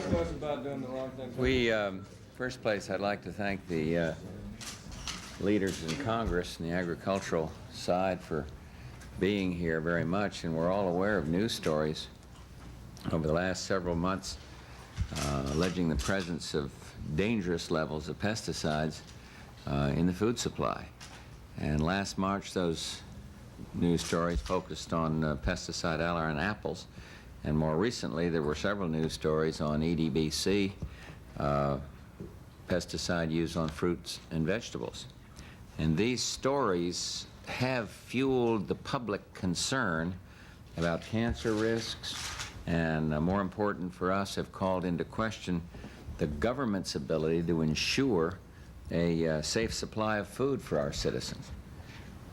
talk to us about doing the wrong thing? We, first place, I'd like to thank the leaders in Congress and the agricultural side for being here very much, and we're all aware of news stories over the last several months alleging the presence of dangerous levels of pesticides in the food supply. And last March, those news stories focused on pesticide allergen in apples, and more recently there were several news stories on EDBC, pesticide used on fruits and vegetables. And these stories have fueled the public concern about cancer risks, and more important for us, have called into question the government's ability to ensure a safe supply of food for our citizens.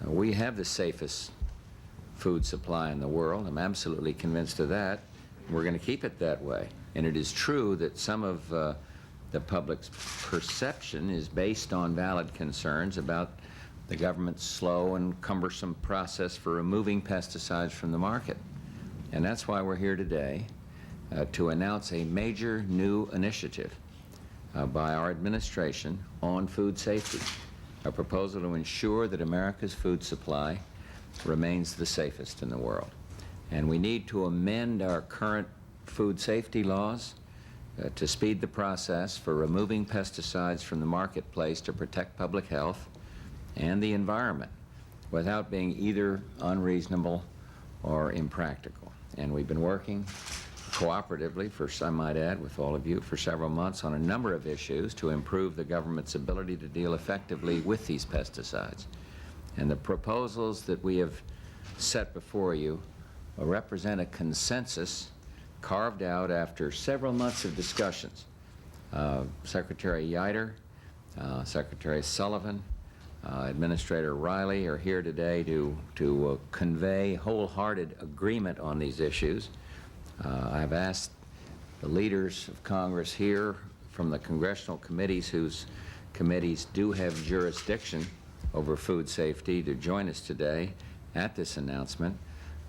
We have the safest food supply in the world. I'm absolutely convinced of that. We're going to keep it that way. And it is true that some of the public's perception is based on valid concerns about the government's slow and cumbersome process for removing pesticides from the market. And that's why we're here today to announce a major new initiative by our administration on food safety, a proposal to ensure that America's food supply remains the safest in the world. And we need to amend our current food safety laws to speed the process for removing pesticides from the marketplace to protect public health and the environment without being either unreasonable or impractical. And we've been working cooperatively, I might add, with all of you for several months on a number of issues to improve the government's ability to deal effectively with these pesticides. And the proposals that we have set before you represent a consensus carved out after several months of discussions. Secretary Yiter, Secretary Sullivan, Administrator Riley are here today to convey wholehearted agreement on these issues. I've asked the leaders of Congress here from the congressional committees whose committees do have jurisdiction over food safety to join us today at this announcement.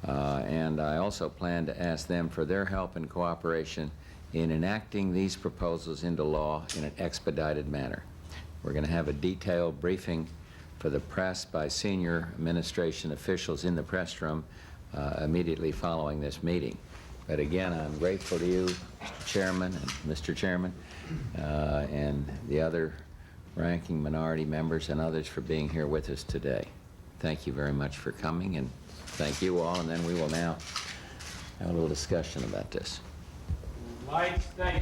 And I also plan to ask them for their help and cooperation in enacting these proposals into law in an expedited manner. We're going to have a detailed briefing for the press by senior administration officials in the press room immediately following this meeting. But again, I'm grateful to you, Mr. Chairman, and the other ranking minority members and others for being here with us today. Thank you very much for coming, and thank you all, and then we will now have a little discussion about this. Lights, thank you.